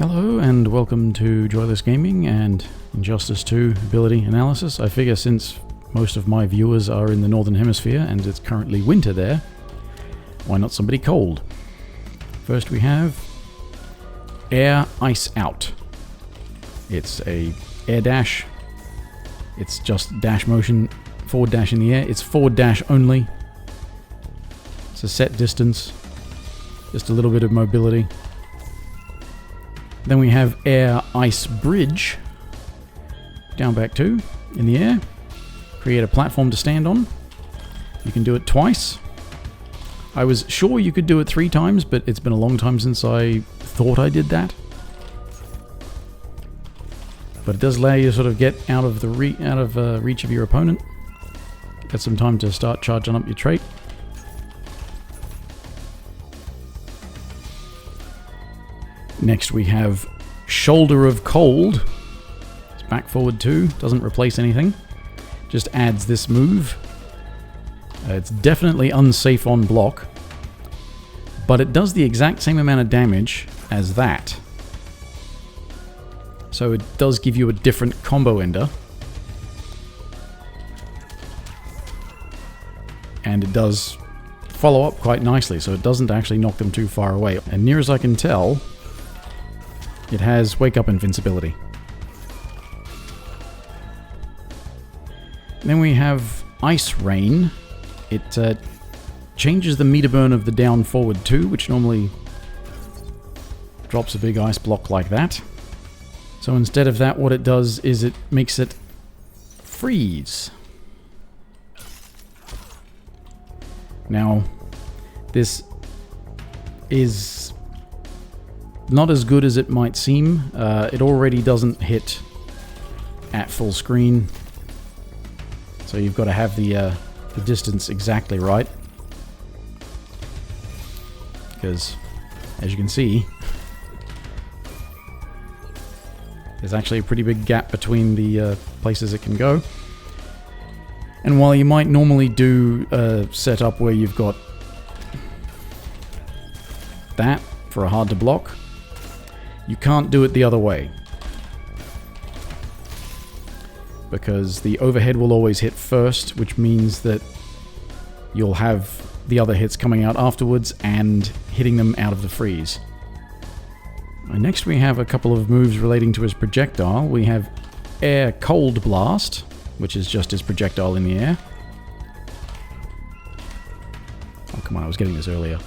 Hello and welcome to Joyless Gaming and Injustice 2 Ability Analysis. I figure since most of my viewers are in the Northern Hemisphere and it's currently winter there, why not somebody cold? First we have Air Ice Out. It's a air dash. It's just dash motion, forward dash in the air. It's forward dash only. It's a set distance, just a little bit of mobility. Then we have Air Ice Bridge. Down back 2 in the air. Create a platform to stand on. You can do it twice. I was sure you could do it 3 times, but it's been a long time since I thought I did that. But it does allow you to sort of get out of the reach of your opponent. Get some time to start charging up your trait. Next we have Shoulder of Cold. It's back forward 2, doesn't replace anything. Just adds this move. It's definitely unsafe on block, but it does the exact same amount of damage as that. So it does give you a different combo ender. And it does follow up quite nicely, so it doesn't actually knock them too far away. And near as I can tell, it has Wake Up Invincibility. Then we have Ice Rain. It changes the meter burn of the down forward 2, which normally drops a big ice block like that. So instead of that, what it does is it makes it freeze. Now, this is not as good as it might seem. It already doesn't hit at full screen, so you've got to have the distance exactly right, because as you can see, there's actually a pretty big gap between the places it can go. And while you might normally do a setup where you've got that for a hard to block, you can't do it the other way, because the overhead will always hit first, which means that you'll have the other hits coming out afterwards and hitting them out of the freeze. And next we have a couple of moves relating to his projectile. We have Air Cold Blast, which is just his projectile in the air. Oh, come on, I was getting this earlier.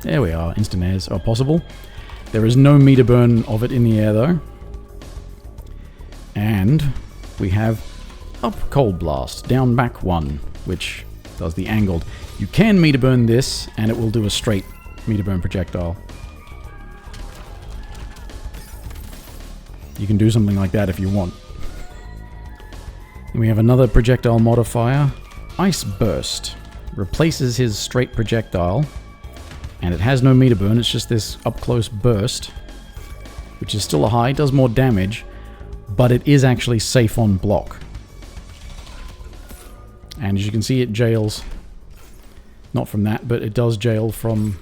There we are, instant airs are possible. There is no meter burn of it in the air though. And we have Up Cold Blast, down back 1, which does the angled. You can meter burn this and it will do a straight meter burn projectile. You can do something like that if you want. And we have another projectile modifier, Ice Burst. Replaces his straight projectile. And it has no meter burn, it's just this up-close burst, which is still a high, does more damage, but it is actually safe on block. And as you can see, it jails. Not from that, but it does jail from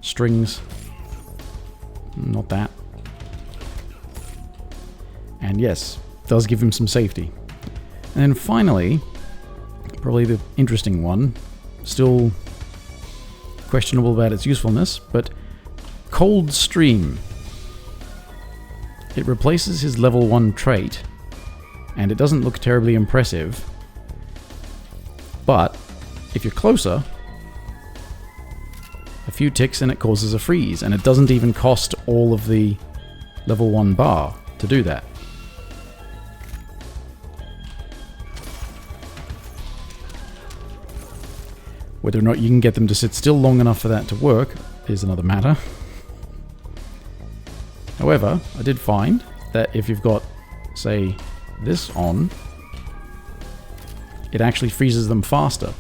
strings. Not that. And yes, does give him some safety. And then finally, probably the interesting one, still questionable about its usefulness, but Cold Stream. It replaces his level 1 trait, and it doesn't look terribly impressive, but if you're closer, a few ticks and it causes a freeze, and it doesn't even cost all of the level 1 bar to do that. Whether or not you can get them to sit still long enough for that to work is another matter. However, I did find that if you've got, say, this on, it actually freezes them faster.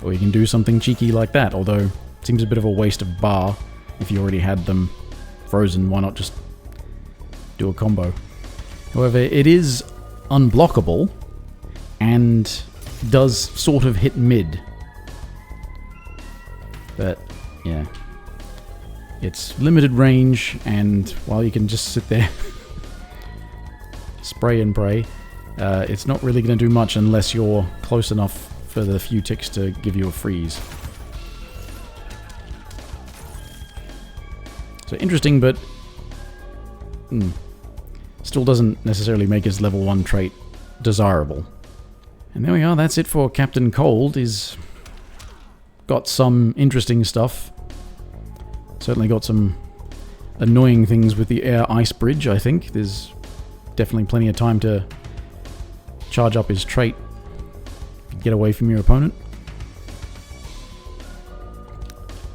Or you can do something cheeky like that, although it seems a bit of a waste of bar if you already had them frozen. Why not just do a combo. However, it is unblockable and does sort of hit mid. But, yeah. It's limited range, and while you can just sit there, spray and pray, it's not really going to do much unless you're close enough for the few ticks to give you a freeze. So interesting, but still doesn't necessarily make his level 1 trait desirable. And there we are, that's it for Captain Cold. He's got some interesting stuff. Certainly got some annoying things with the air ice bridge, I think. There's definitely plenty of time to charge up his trait, get away from your opponent.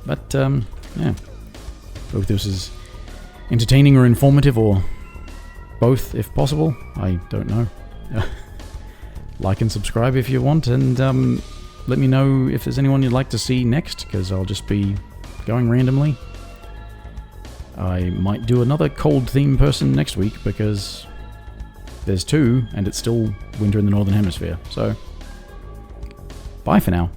But, yeah. Both this is entertaining or informative, or both, if possible. I don't know. Like and subscribe if you want, and let me know if there's anyone you'd like to see next, because I'll just be going randomly. I might do another cold theme person next week, because there's 2, and it's still winter in the Northern Hemisphere. So, bye for now.